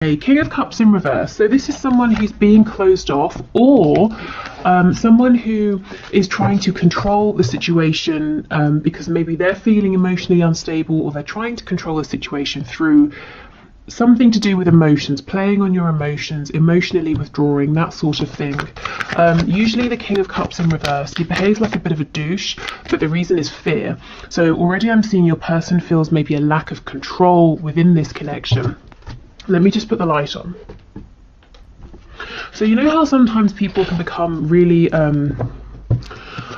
A King of Cups in reverse. So this is someone who's being closed off, or someone who is trying to control the situation because maybe they're feeling emotionally unstable, or they're trying to control the situation through something to do with emotions, playing on your emotions, emotionally withdrawing, that sort of thing. Usually the King of Cups in reverse, he behaves like a bit of a douche, but the reason is fear. So already I'm seeing your person feels maybe a lack of control within this connection. Let me just put the light on. So you know how sometimes people can become really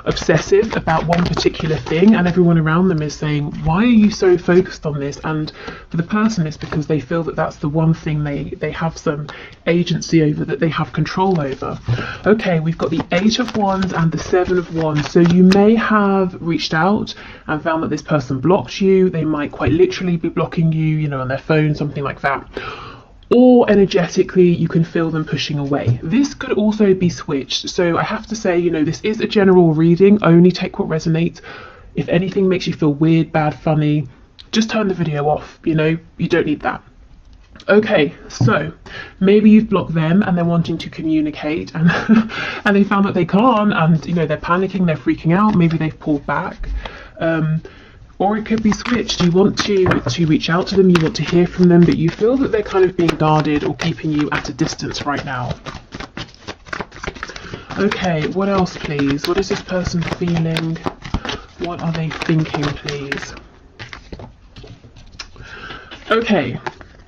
obsessive about one particular thing, and everyone around them is saying, why are you so focused on this? And for the person, it's because they feel that that's the one thing they have some agency over, that they have control over. Okay, we've got the 8 of Wands and the 7 of Wands. So you may have reached out and found that this person blocked you. They might quite literally be blocking you, you know, on their phone, something like that. Or energetically, you can feel them pushing away. This could also be switched. So I have to say, you know, this is a general reading. Only take what resonates. If anything makes you feel weird, bad, funny, just turn the video off. You know, you don't need that. Okay, so maybe you've blocked them and they're wanting to communicate, and and they found that they can't, and you know, they're panicking, they're freaking out. Maybe they've pulled back. Or it could be switched. You want to reach out to them, you want to hear from them, but you feel that they're kind of being guarded or keeping you at a distance right now. Okay, what else, please? What is this person feeling? What are they thinking, please? Okay,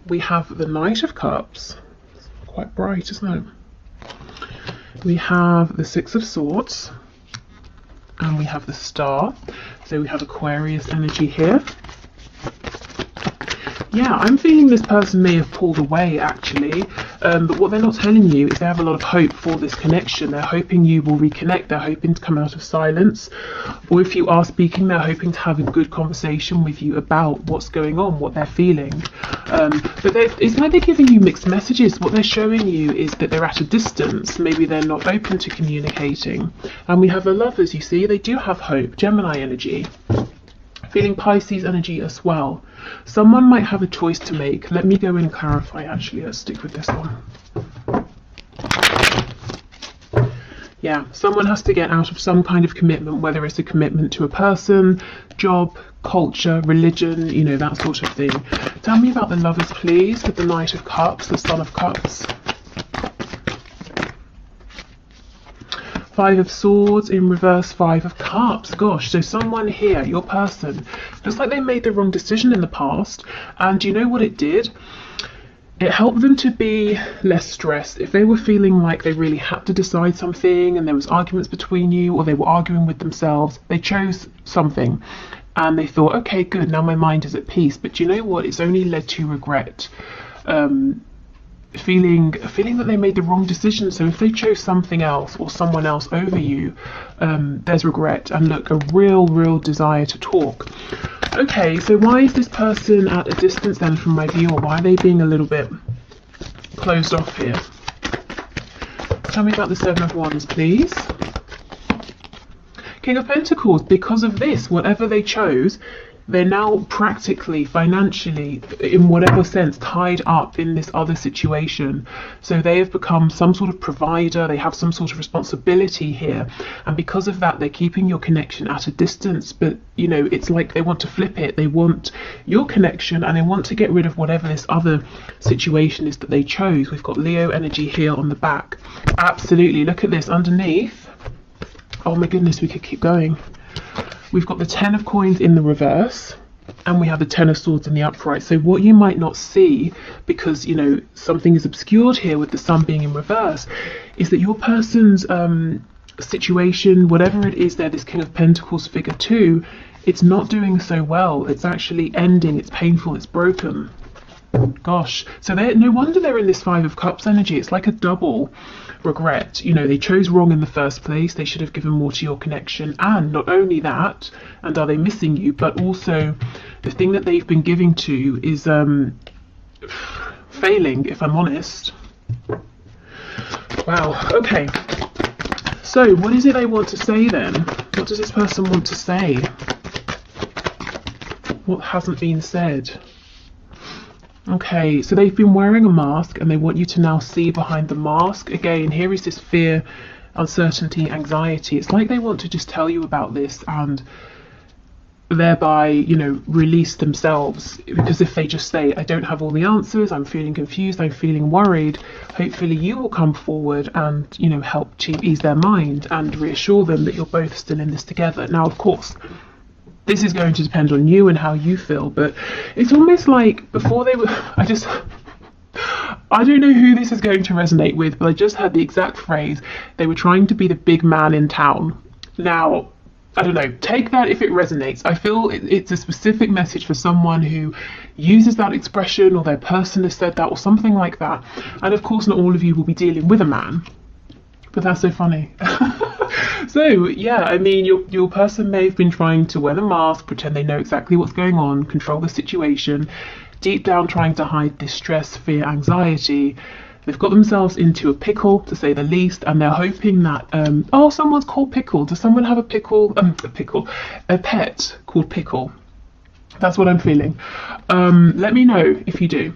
we have the Knight of Cups. It's quite bright, isn't it? We have the 6 of Swords. And we have the Star. So we have Aquarius energy here. Yeah, I'm feeling this person may have pulled away actually, but what they're not telling you is they have a lot of hope for this connection. They're hoping you will reconnect, they're hoping to come out of silence, or if you are speaking, they're hoping to have a good conversation with you about what's going on, what they're feeling. But it's like they're giving you mixed messages. What they're showing you is that they're at a distance, maybe they're not open to communicating. And we have the Lovers, you see, they do have hope, Gemini energy. Feeling Pisces energy as well. Someone might have a choice to make. Let me go and clarify actually. Let's stick with this one. Yeah, someone has to get out of some kind of commitment, whether it's a commitment to a person, job, culture, religion, you know, that sort of thing. Tell me about the Lovers, please, with the Knight of Cups, the Son of Cups. 5 of Swords in reverse, 5 of Cups. Gosh, so someone here, your person, looks like they made the wrong decision in the past, and you know what it did? It helped them to be less stressed. If they were feeling like they really had to decide something and there was arguments between you, or they were arguing with themselves, they chose something and they thought, okay, good, now my mind is at peace. But you know what? It's only led to regret. Feeling that they made the wrong decision. So if they chose something else or someone else over you, there's regret and look, a real desire to talk. Okay, so why is this person at a distance then from my view, or why are they being a little bit closed off here? Tell me about the 7 of Wands, please. King of Pentacles. Because of this, whatever they chose, they're now practically, financially, in whatever sense, tied up in this other situation. So they have become some sort of provider, they have some sort of responsibility here. And because of that, they're keeping your connection at a distance. But, you know, it's like they want to flip it. They want your connection and they want to get rid of whatever this other situation is that they chose. We've got Leo energy here on the back. Absolutely. Look at this underneath. Oh my goodness, we could keep going. We've got the 10 of Coins in the reverse, and we have the 10 of Swords in the upright. So what you might not see, because, you know, something is obscured here with the Sun being in reverse, is that your person's situation, whatever it is, they're this King of Pentacles figure too, it's not doing so well. It's actually ending, it's painful, it's broken. Gosh, so no wonder they're in this 5 of Cups energy. It's like a double regret. You know, they chose wrong in the first place. They should have given more to your connection. And not only that, and are they missing you, but also the thing that they've been giving to is failing, if I'm honest. Wow, okay. So what is it they want to say then? What does this person want to say? What hasn't been said? Okay, so they've been wearing a mask and they want you to now see behind the mask. Again, here is this fear, uncertainty, anxiety. It's like they want to just tell you about this and thereby, you know, release themselves. Because if they just say, I don't have all the answers, I'm feeling confused, I'm feeling worried, hopefully you will come forward and, you know, help ease their mind and reassure them that you're both still in this together. Now, of course, this is going to depend on you and how you feel, but it's almost like before they were, I don't know who this is going to resonate with, but I just heard the exact phrase, they were trying to be the big man in town. Now, I don't know, take that if it resonates. I feel it's a specific message for someone who uses that expression, or their person has said that, or something like that. And of course, not all of you will be dealing with a man, but that's so funny. So yeah, I mean, your person may have been trying to wear the mask, pretend they know exactly what's going on, control the situation, deep down trying to hide distress, fear, anxiety. They've got themselves into a pickle, to say the least, and they're hoping that, oh, someone's called Pickle. Does someone have a pet called Pickle? That's what I'm feeling. Let me know if you do.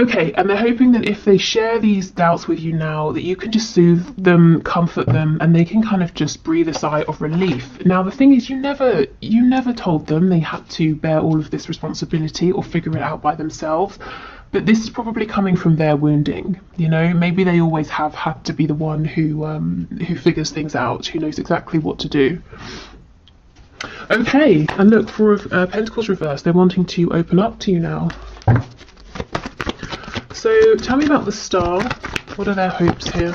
Okay, and they're hoping that if they share these doubts with you now, that you can just soothe them, comfort them, and they can kind of just breathe a sigh of relief. Now, the thing is, you never told them they had to bear all of this responsibility or figure it out by themselves. But this is probably coming from their wounding. You know, maybe they always have had to be the one who figures things out, who knows exactly what to do. Okay, and look, for Pentacles reversed, they're wanting to open up to you now. So tell me about the Star. What are their hopes here?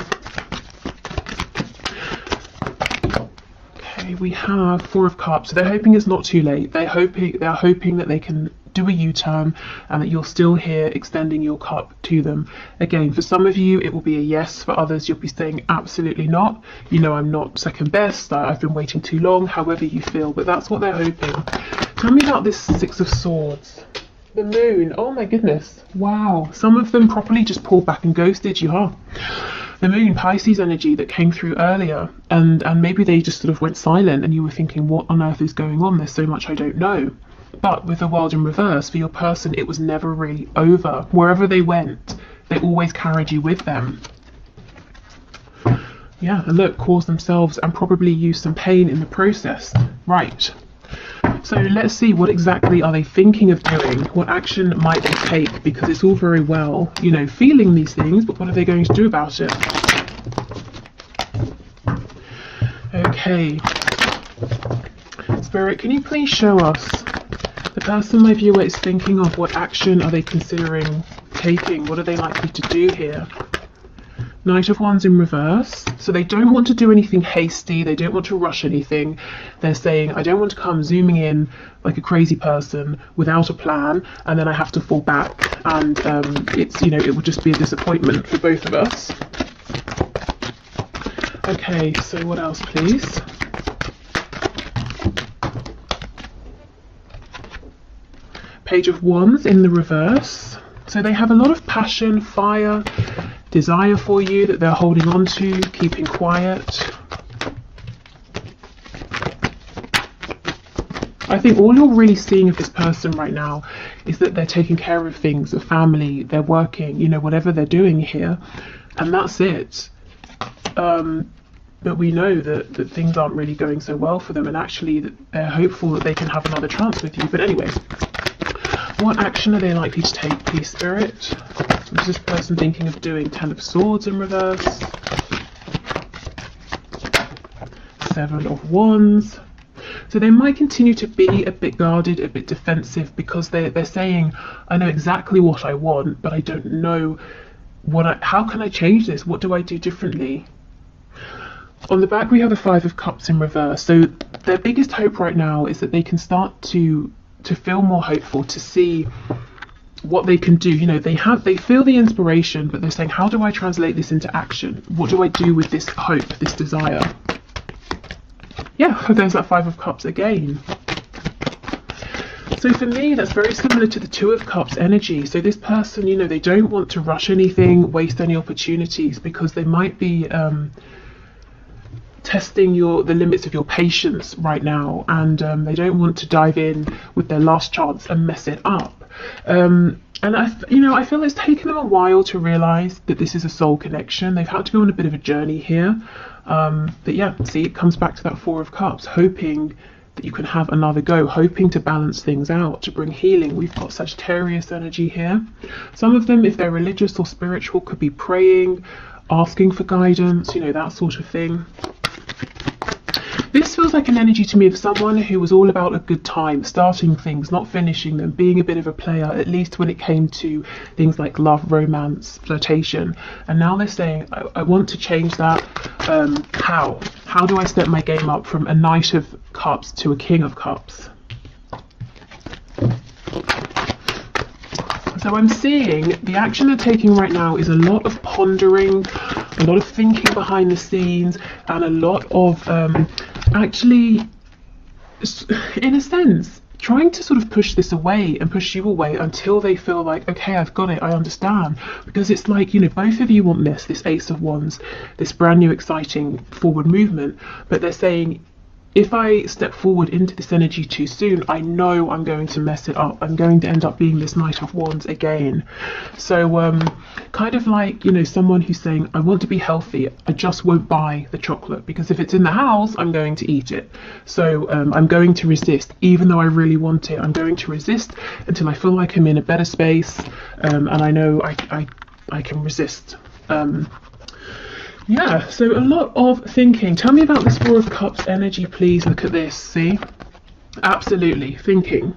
Okay, we have Four of Cups. So they're hoping it's not too late. They're hoping that they can do a U-turn and that you're still here extending your cup to them. Again, for some of you it will be a yes, for others you'll be saying absolutely not. You know, I'm not second best, I've been waiting too long, however you feel, but that's what they're hoping. Tell me about this Six of Swords. The Moon, oh my goodness, wow. Some of them properly just pulled back and ghosted you, huh? The Moon, Pisces energy that came through earlier, and maybe they just sort of went silent and you were thinking, what on earth is going on? There's so much I don't know. But with the World in reverse, for your person, it was never really over. Wherever they went, they always carried you with them. Yeah, and look, caused themselves and probably used some pain in the process. Right. So let's see, what exactly are they thinking of doing? What action might they take? Because it's all very well, you know, feeling these things, but what are they going to do about it? Okay. Spirit, can you please show us the person my viewer is thinking of? What action are they considering taking? What are they likely to do here? Knight of Wands in reverse. So they don't want to do anything hasty. They don't want to rush anything. They're saying, I don't want to come zooming in like a crazy person without a plan, and then I have to fall back. And it's, you know, it would just be a disappointment for both of us. Okay, so what else, please? Page of Wands in the reverse. So they have a lot of passion, fire, desire for you that they're holding on to, keeping quiet. I think all you're really seeing of this person right now is that they're taking care of things, a family, they're working, you know, whatever they're doing here, and that's it. But we know that things aren't really going so well for them, and actually that they're hopeful that they can have another chance with you. But anyway, what action are they likely to take, please, Spirit? What is this person thinking of doing? Ten of Swords in reverse. Seven of Wands. So they might continue to be a bit guarded, a bit defensive, because they're saying, I know exactly what I want, but I don't know how can I change this? What do I do differently? On the back we have the Five of Cups in reverse. So their biggest hope right now is that they can start to feel more hopeful, to see what they can do. You know, they feel the inspiration, but they're saying, how do I translate this into action? What do I do with this hope, this desire? Yeah, there's that Five of Cups again. So for me, that's very similar to the Two of Cups energy. So this person, you know, they don't want to rush anything, waste any opportunities, because they might be testing the limits of your patience right now, and they don't want to dive in with their last chance and mess it up. And And I feel it's taken them a while to realize that this is a soul connection. They've had to go on a bit of a journey here. But yeah, see, it comes back to that Four of Cups, hoping that you can have another go, hoping to balance things out, to bring healing. We've got Sagittarius energy here. Some of them, if they're religious or spiritual, could be praying, asking for guidance, that sort of thing. This feels like an energy to me of someone who was all about a good time, starting things, not finishing them, being a bit of a player, at least when it came to things like love, romance, flirtation. And now they're saying, I want to change that. How? How do I step my game up from a Knight of Cups to a King of Cups? So I'm seeing the action they're taking right now is a lot of pondering, a lot of thinking behind the scenes, and a lot of actually, in a sense, trying to sort of push this away and push you away until they feel like, okay, I've got it, I understand. Because it's like, both of you want this Ace of Wands, this brand new exciting forward movement, but they're saying, if I step forward into this energy too soon, I know I'm going to mess it up. I'm going to end up being this Knight of Wands again. So kind of like, someone who's saying, I want to be healthy. I just won't buy the chocolate because if it's in the house, I'm going to eat it. So I'm going to resist, even though I really want it. I'm going to resist until I feel like I'm in a better space and I know I can resist. Yeah, so a lot of thinking. Tell me about this Four of Cups energy, please. Look at this, see? Absolutely, thinking.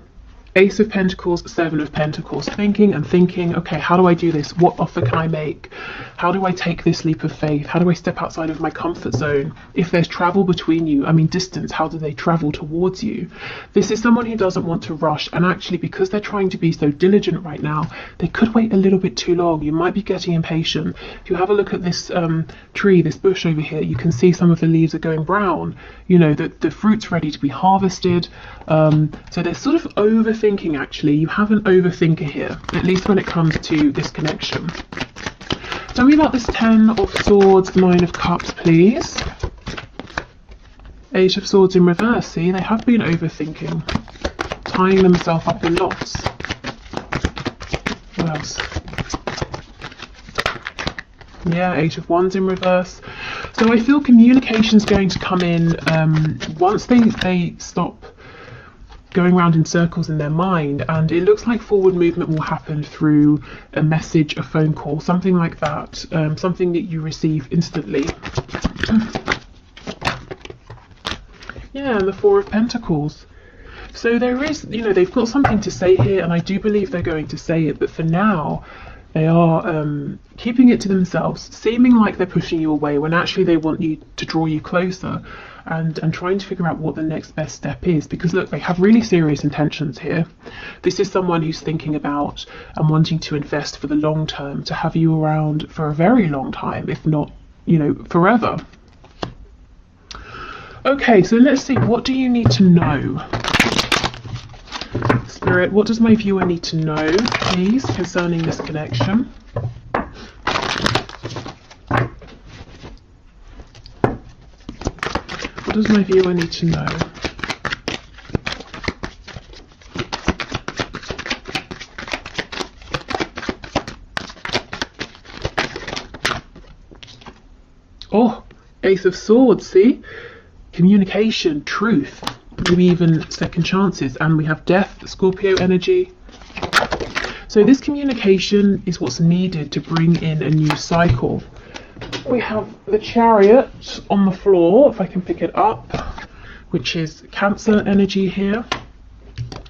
Ace of Pentacles, Seven of Pentacles, thinking and thinking, okay, how do I do this? What offer can I make? How do I take this leap of faith? How do I step outside of my comfort zone? If there's travel between you, distance, how do they travel towards you? This is someone who doesn't want to rush, and actually because they're trying to be so diligent right now, they could wait a little bit too long. You might be getting impatient. If you have a look at this tree, this bush over here, you can see some of the leaves are going brown. The fruit's ready to be harvested. So they're sort of overthinking. Actually, you have an overthinker here, at least when it comes to this connection. Tell me about this Ten of Swords, Nine of Cups, please. Eight of Swords in reverse. See, they have been overthinking, tying themselves up in knots. What else? Yeah, Eight of Wands in reverse. So I feel communication's going to come in once they stop going around in circles in their mind, and it looks like forward movement will happen through a message, a phone call, something like that, something that you receive instantly. Yeah, and the Four of Pentacles. So there is, they've got something to say here, and I do believe they're going to say it, but for now they are keeping it to themselves, seeming like they're pushing you away when actually they want you to draw you closer, and trying to figure out what the next best step is, because look, they have really serious intentions here. This is someone who's thinking about and wanting to invest for the long term, to have you around for a very long time, if not, forever. Okay, so let's see, what do you need to know? Spirit, what does my viewer need to know, please, concerning this connection? What does my viewer need to know? Oh, Ace of Swords, see? Communication, truth, maybe even second chances, and we have Death, Scorpio energy. So this communication is what's needed to bring in a new cycle. We have the Chariot on the floor, if I can pick it up, which is Cancer energy here.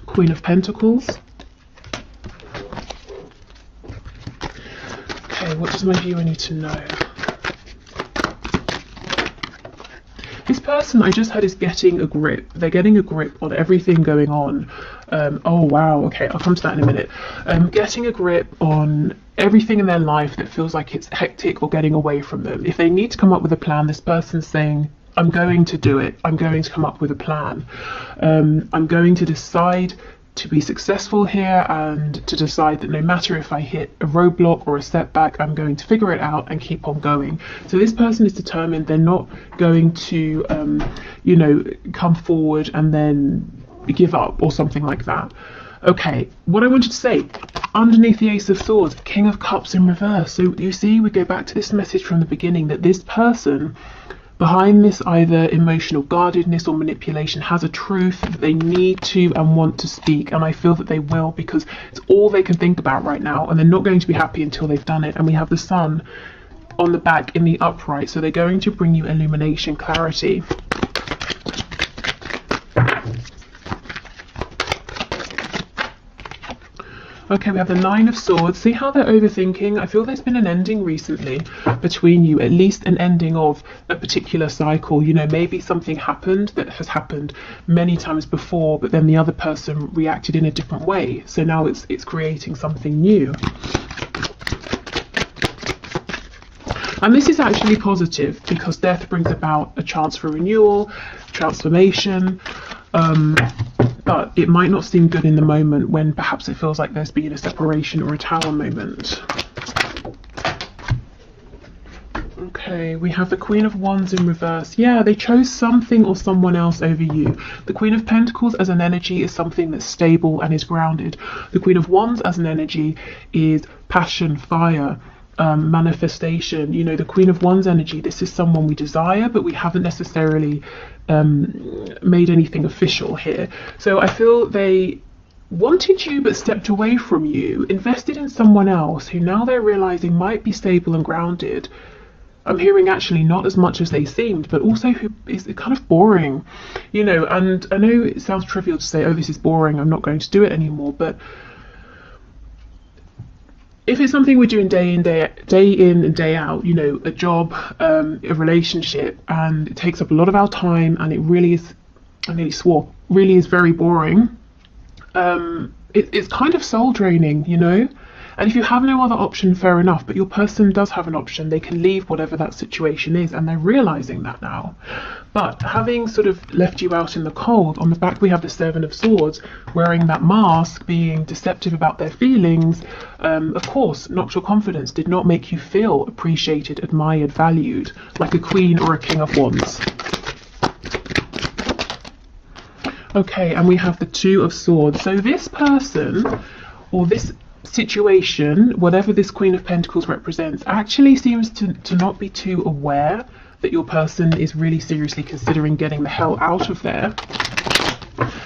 Queen of Pentacles. Okay, what does my viewer need to know? This person I just had is getting a grip. They're getting a grip on everything going on. Oh wow, okay, I'll come to that in a minute. Getting a grip on everything in their life that feels like it's hectic or getting away from them. If they need to come up with a plan, this person's saying, I'm going to do it. I'm going to come up with a plan. I'm going to decide to be successful here, and to decide that no matter if I hit a roadblock or a setback, I'm going to figure it out and keep on going. So this person is determined. They're not going to, come forward and then give up or something like that. Okay, what I wanted to say, underneath the Ace of Swords, King of Cups in reverse. So you see, we go back to this message from the beginning that this person behind this either emotional guardedness or manipulation has a truth that they need to and want to speak, and I feel that they will, because it's all they can think about right now, and they're not going to be happy until they've done it. And we have the Sun on the back in the upright, so they're going to bring you illumination, clarity. Okay, we have the Nine of Swords. See how they're overthinking? I feel there's been an ending recently between you, at least an ending of a particular cycle. You know, maybe something happened that has happened many times before, but then the other person reacted in a different way. So now it's creating something new. And this is actually positive because death brings about a chance for renewal, transformation. But it might not seem good in the moment when perhaps it feels like there's been a separation or a Tower moment. Okay, we have the Queen of Wands in reverse. Yeah, they chose something or someone else over you. The Queen of Pentacles as an energy is something that's stable and is grounded. The Queen of Wands as an energy is passion, fire, manifestation. You know, the Queen of Wands energy, this is someone we desire, but we haven't necessarily made anything official here. So I feel they wanted you but stepped away from you, invested in someone else who now they're realizing might be stable and grounded. I'm hearing actually not as much as they seemed, but also who is kind of boring, you know. And I know it sounds trivial to say, oh, this is boring, I'm not going to do it anymore, but if it's something we're doing day in and day out, you know, a job, a relationship, and it takes up a lot of our time, and it really is, I nearly swore, really is very boring, it's kind of soul draining, you know. And if you have no other option, fair enough, but your person does have an option. They can leave whatever that situation is, and they're realizing that now. But having sort of left you out in the cold, on the back we have the Seven of Swords, wearing that mask, being deceptive about their feelings, of course, knocked your confidence, did not make you feel appreciated, admired, valued, like a queen or a king of wands. Okay, and we have the Two of Swords. So this person, or this situation, whatever this Queen of Pentacles represents, actually seems to not be too aware that your person is really seriously considering getting the hell out of there.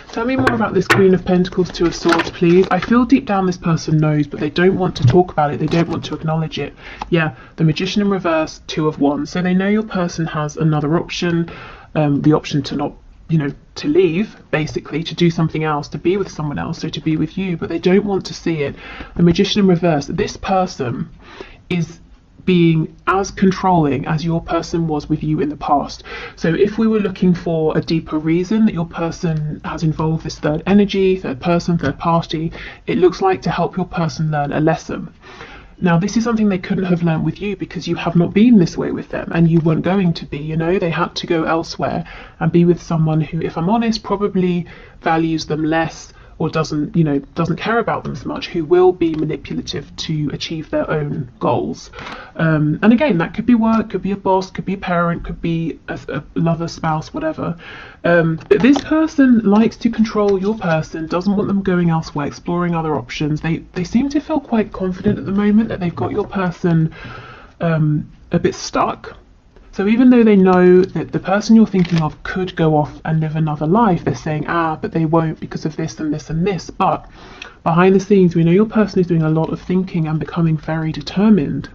Tell me more about this Queen of Pentacles, Two of Swords, please. I feel deep down this person knows, but they don't want to talk about it. They don't want to acknowledge it. Yeah, the Magician in reverse, Two of Wands. So they know your person has another option, the option to not, you know, to leave, basically, to do something else, to be with someone else, so to be with you, but they don't want to see it. The Magician in reverse, this person is being as controlling as your person was with you in the past. So if we were looking for a deeper reason that your person has involved this third energy, third person, third party, it looks like to help your person learn a lesson. Now, this is something they couldn't have learned with you because you have not been this way with them, and you weren't going to be, you know. They had to go elsewhere and be with someone who, if I'm honest, probably values them less, or doesn't, you know, doesn't care about them so much, who will be manipulative to achieve their own goals. And again, that could be work, could be a boss, could be a parent, could be a lover, spouse, whatever. But this person likes to control your person, doesn't want them going elsewhere, exploring other options. They seem to feel quite confident at the moment that they've got your person a bit stuck. So even though they know that the person you're thinking of could go off and live another life, they're saying, but they won't because of this and this and this. But behind the scenes, we know your person is doing a lot of thinking and becoming very determined.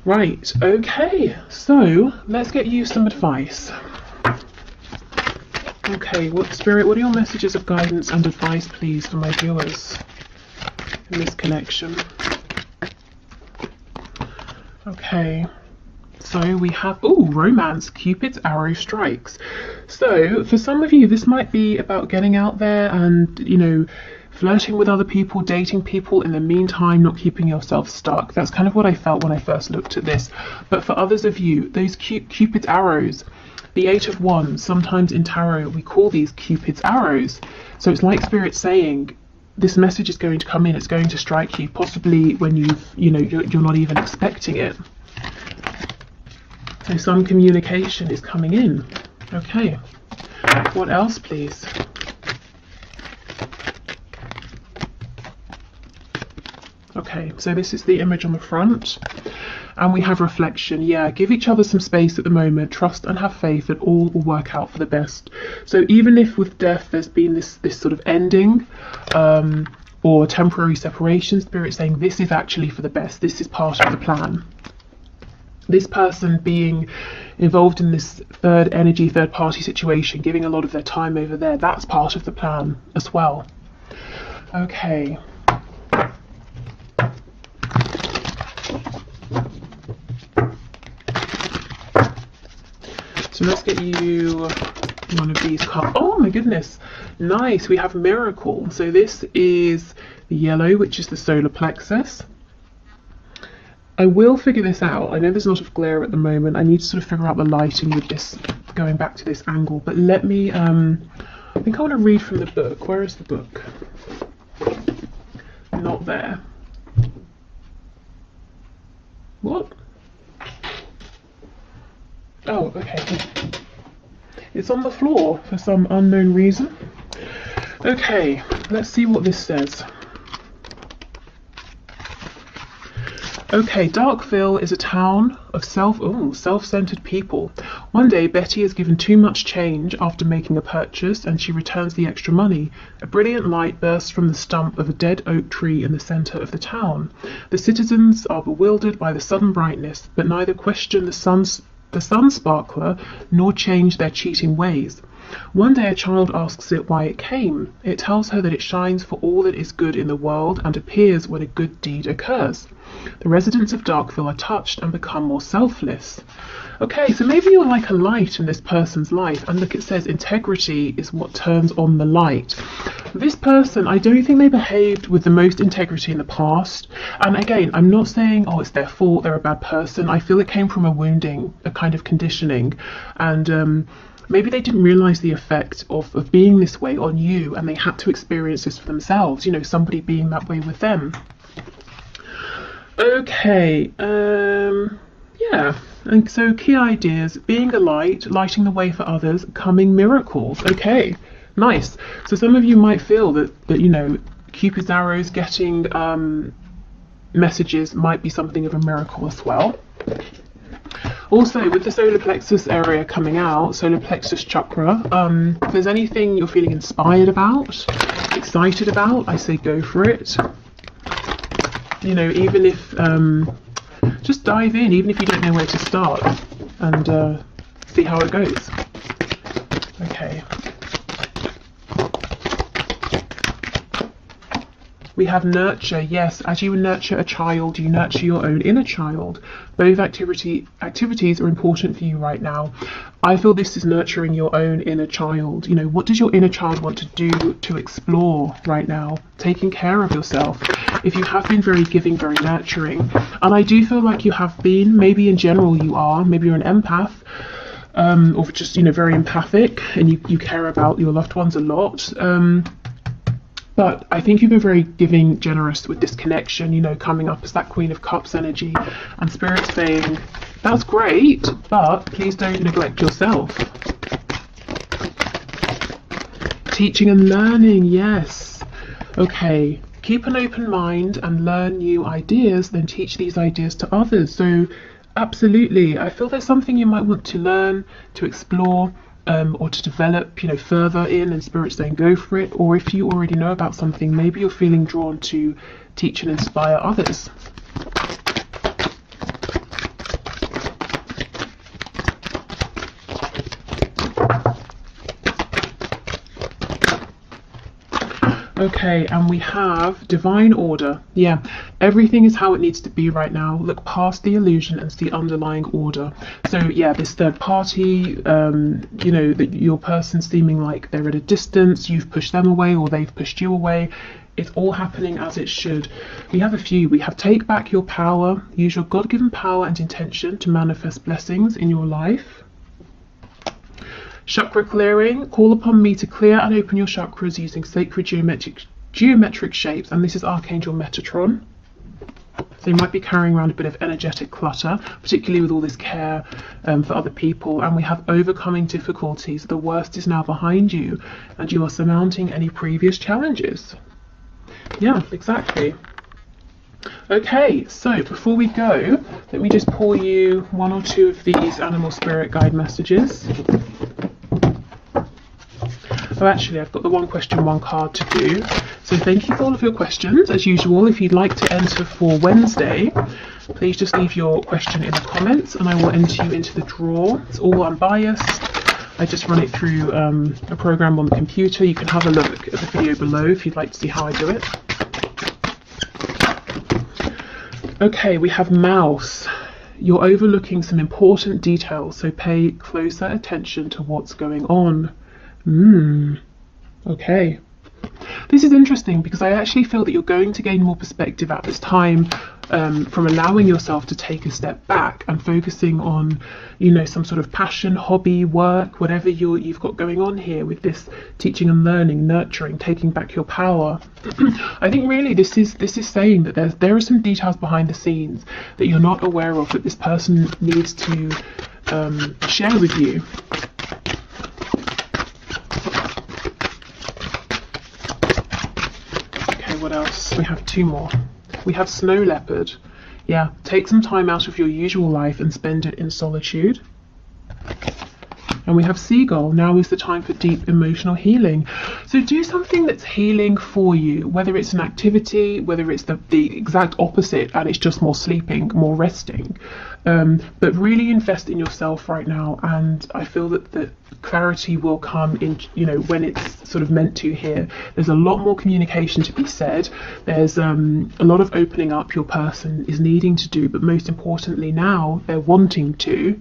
Right, okay, so let's get you some advice. Okay, Spirit, what are your messages of guidance and advice, please, for my viewers in this connection? Okay, so we have, romance, Cupid's arrow strikes. So for some of you, this might be about getting out there and, you know, flirting with other people, dating people, in the meantime not keeping yourself stuck. That's kind of what I felt when I first looked at this. But for others of you, those Cupid's arrows, the Eight of Wands, sometimes in tarot we call these Cupid's arrows. So it's like Spirit saying, this message is going to come in, it's going to strike you, possibly when you're not even expecting it. So some communication is coming in. Okay, what else, please? Okay, so this is the image on the front, and we have reflection. Yeah, give each other some space at the moment, trust and have faith that all will work out for the best. So even if with death there's been this sort of ending, or temporary separation, Spirit saying this is actually for the best, this is part of the plan. This person being involved in this third energy, third party situation, giving a lot of their time over there, that's part of the plan as well. Okay. So let's get you one of these cards. Oh my goodness, nice. We have Miracle. So this is the yellow, which is the solar plexus. I will figure this out. I know there's a lot of glare at the moment. I need to sort of figure out the lighting with this, going back to this angle. But let me, I think I want to read from the book. Where is the book? Not there. What? Oh, okay. It's on the floor for some unknown reason. Okay, let's see what this says. Okay, Darkville is a town of self-centered people. One day, Betty is given too much change after making a purchase, and she returns the extra money. A brilliant light bursts from the stump of a dead oak tree in the center of the town. The citizens are bewildered by the sudden brightness, but neither question the sun sparkler nor change their cheating ways. One day a child asks it why it came. It tells her that it shines for all that is good in the world and appears when a good deed occurs. The residents of Darkville are touched and become more selfless. Okay, so maybe you're like a light in this person's life, and look, it says integrity is what turns on the light. This person, I don't think they behaved with the most integrity in the past. And again, I'm not saying, oh, it's their fault, they're a bad person. I feel it came from a wounding, a kind of conditioning. And maybe they didn't realize the effect of being this way on you, and they had to experience this for themselves, you know, somebody being that way with them. Okay, yeah, and so key ideas: being a light, lighting the way for others, coming miracles. Okay, nice. So some of you might feel that you know, Cupid's arrows, getting messages might be something of a miracle as well. Also, with the solar plexus area coming out, solar plexus chakra, if there's anything you're feeling inspired about, excited about, I say go for it. You know, even if, just dive in, even if you don't know where to start, and see how it goes. Okay. We have nurture. Yes, as you nurture a child, you nurture your own inner child. Both activities are important for you right now. I feel this is nurturing your own inner child. You know, what does your inner child want to do, to explore right now? Taking care of yourself. If you have been very giving, very nurturing, and I do feel like you have been, maybe in general you are, maybe you're an empath, or just, you know, very empathic, and you care about your loved ones a lot. But I think you've been very giving, generous with this connection, you know, coming up as that Queen of Cups energy, and Spirit's saying, that's great, but please don't neglect yourself. Teaching and learning, yes. Okay, keep an open mind and learn new ideas, then teach these ideas to others. So absolutely, I feel there's something you might want to learn, to explore, or to develop, you know, further in, and Spirit's saying go for it. Or if you already know about something, maybe you're feeling drawn to teach and inspire others. Okay, and we have divine order. Yeah, everything is how it needs to be right now. Look past the illusion and see underlying order. So yeah, this third party, you know, that your person seeming like they're at a distance, you've pushed them away or they've pushed you away. It's all happening as it should. We have a few. We have take back your power, use your God-given power and intention to manifest blessings in your life. Chakra clearing, call upon me to clear and open your chakras using sacred geometric shapes, and this is Archangel Metatron. So you might be carrying around a bit of energetic clutter, particularly with all this care for other people. And we have overcoming difficulties. The worst is now behind you, and you are surmounting any previous challenges. Yeah, exactly. Okay, so before we go, let me just pull you one or two of these animal spirit guide messages. Oh, actually, I've got the one question, one card to do. So thank you for all of your questions. As usual, if you'd like to enter for Wednesday, please just leave your question in the comments and I will enter you into the draw. It's all unbiased. I just run it through a program on the computer. You can have a look at the video below if you'd like to see how I do it. Okay, we have mouse. You're overlooking some important details, so pay closer attention to what's going on. Okay. This is interesting because I actually feel that you're going to gain more perspective at this time from allowing yourself to take a step back and focusing on, you know, some sort of passion, hobby, work, whatever you've got going on here with this teaching and learning, nurturing, taking back your power. I think really this is saying that there are some details behind the scenes that you're not aware of that this person needs to share with you. What else? We have two more. We have snow leopard. Yeah, take some time out of your usual life and spend it in solitude. And we have seagull. Now is the time for deep emotional healing. So do something that's healing for you, whether it's an activity, whether it's the exact opposite and it's just more sleeping, more resting. But really invest in yourself right now, and I feel that the clarity will come in, you know, when it's sort of meant to here. There's a lot more communication to be said. There's a lot of opening up your person is needing to do, but most importantly now they're wanting to.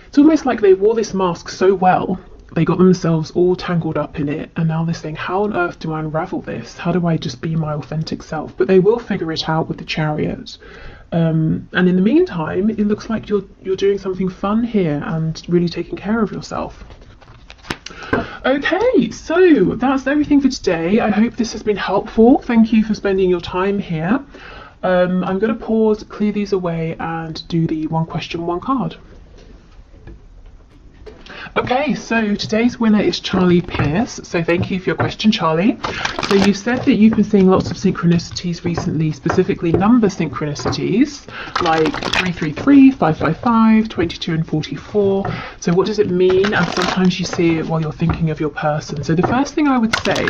It's almost like they wore this mask so well, they got themselves all tangled up in it, and now they're saying, how on earth do I unravel this? How do I just be my authentic self? But they will figure it out with the Chariot. And in the meantime, it looks like you're doing something fun here and really taking care of yourself. Okay, so that's everything for today. I hope this has been helpful. Thank you for spending your time here. I'm going to pause, clear these away, and do the one question, one card. Okay, so today's winner is Charlie Pierce. So thank you for your question, Charlie. So you said that you've been seeing lots of synchronicities recently, specifically number synchronicities, like 333, 555, 22 and 44. So what does it mean? And sometimes you see it while you're thinking of your person. So the first thing I would say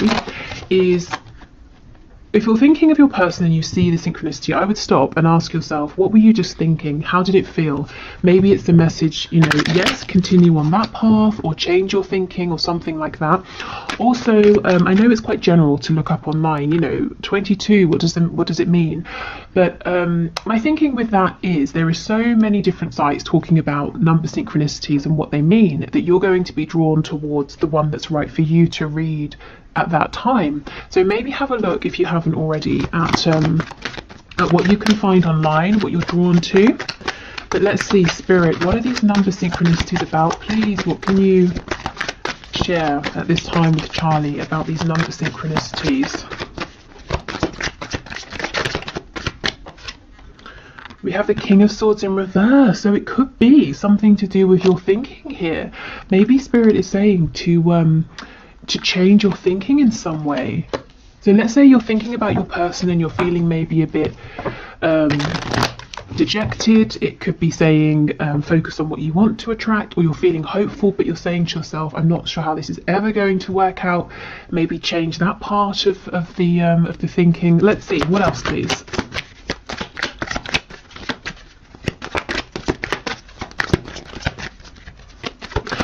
is, if you're thinking of your person and you see the synchronicity, I would stop and ask yourself, what were you just thinking? How did it feel? Maybe it's the message, you know, yes, continue on that path, or change your thinking, or something like that. Also, I know it's quite general to look up online, you know, 22, what does it mean? But my thinking with that is there are so many different sites talking about number synchronicities and what they mean that you're going to be drawn towards the one that's right for you to read at that time. So maybe have a look, if you haven't already, at what you can find online, what you're drawn to. But let's see, Spirit, what are these number synchronicities about? Please, what can you share at this time with Charlie about these number synchronicities? We have the King of Swords in reverse, so it could be something to do with your thinking here. Maybe Spirit is saying to change your thinking in some way. So let's say you're thinking about your person and you're feeling maybe a bit dejected. It could be saying focus on what you want to attract, or you're feeling hopeful but you're saying to yourself, I'm not sure how this is ever going to work out. Maybe change that part of the thinking. Let's see, what else please?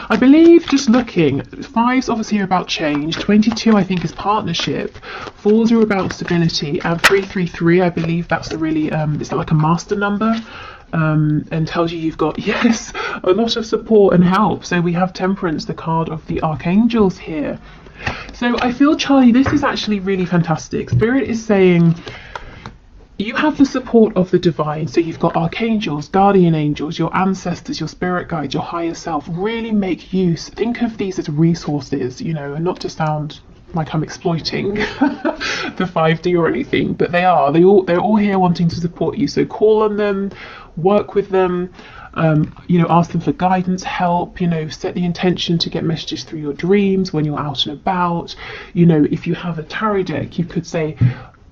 I believe, just looking, 5s obviously are about change, 22 I think is partnership, 4s are about stability, and 333 I believe that's the really, it's like a master number, and tells you you've got, yes, a lot of support and help. So we have Temperance, the card of the Archangels here. So I feel, Charlie, this is actually really fantastic. Spirit is saying, you have the support of the divine, so you've got archangels, guardian angels, your ancestors, your spirit guides, your higher self. Really make use, think of these as resources, you know, and not to sound like I'm exploiting the 5D or anything, but they're all here wanting to support you. So call on them, work with them, you know, ask them for guidance, help, you know, set the intention to get messages through your dreams when you're out and about. You know, if you have a tarot deck, you could say,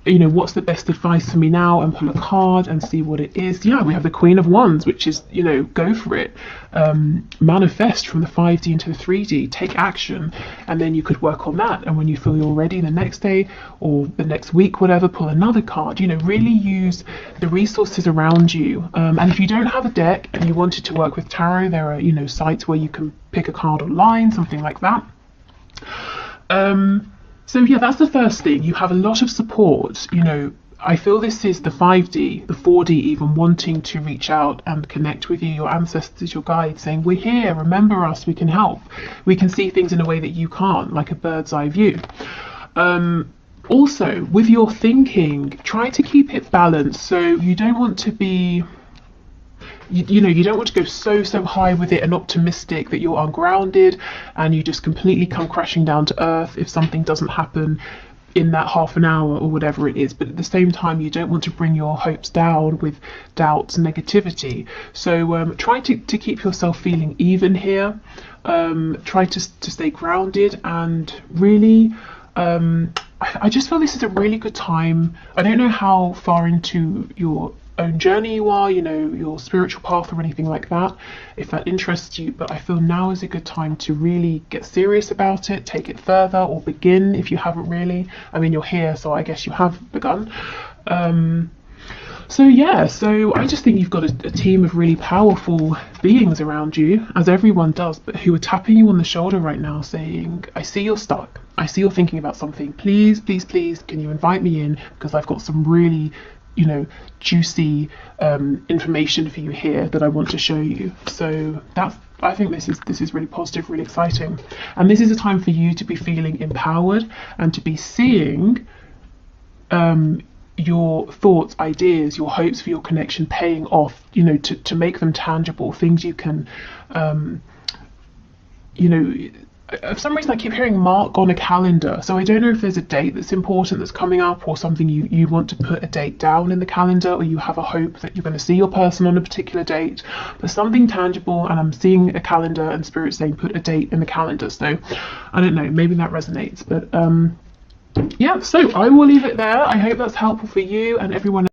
you know, what's the best advice for me now, and pull a card and see what it is. Yeah, we have the Queen of Wands, which is, you know, go for it. Manifest from the 5D into the 3D, take action, and then you could work on that. And when you feel you're ready the next day or the next week, whatever, pull another card. You know, really use the resources around you. And if you don't have a deck and you wanted to work with tarot, there are, you know, sites where you can pick a card online, something like that. So yeah, that's the first thing. You have a lot of support. You know, I feel this is the 5D, the 4D even, wanting to reach out and connect with you, your ancestors, your guides, saying, we're here, remember us, we can help. We can see things in a way that you can't, like a bird's eye view. Also, with your thinking, try to keep it balanced. So you don't want to be... You know, you don't want to go so high with it and optimistic that you're ungrounded and you just completely come crashing down to earth if something doesn't happen in that half an hour or whatever it is. But at the same time, you don't want to bring your hopes down with doubts, negativity. So try to keep yourself feeling even here. Try to stay grounded, and really I just feel this is a really good time. I don't know how far into your own journey you are, you know, your spiritual path or anything like that, if that interests you, but I feel now is a good time to really get serious about it, take it further, or begin if you haven't really. I mean, you're here, so I guess you have begun. So yeah, so I just think you've got a team of really powerful beings around you, as everyone does, but who are tapping you on the shoulder right now saying, I see you're stuck, I see you're thinking about something, please can you invite me in, because I've got some really, you know, juicy information for you here that I want to show you. So that's, I think this is really positive, really exciting, and this is a time for you to be feeling empowered and to be seeing your thoughts, ideas, your hopes for your connection paying off, you know, to make them tangible, things you can you know, for some reason I keep hearing mark on a calendar, so I don't know if there's a date that's important that's coming up, or something you want to put a date down in the calendar, or you have a hope that you're going to see your person on a particular date, but something tangible. And I'm seeing a calendar and spirit saying put a date in the calendar, so I don't know, maybe that resonates. But yeah, so I will leave it there. I hope that's helpful for you and everyone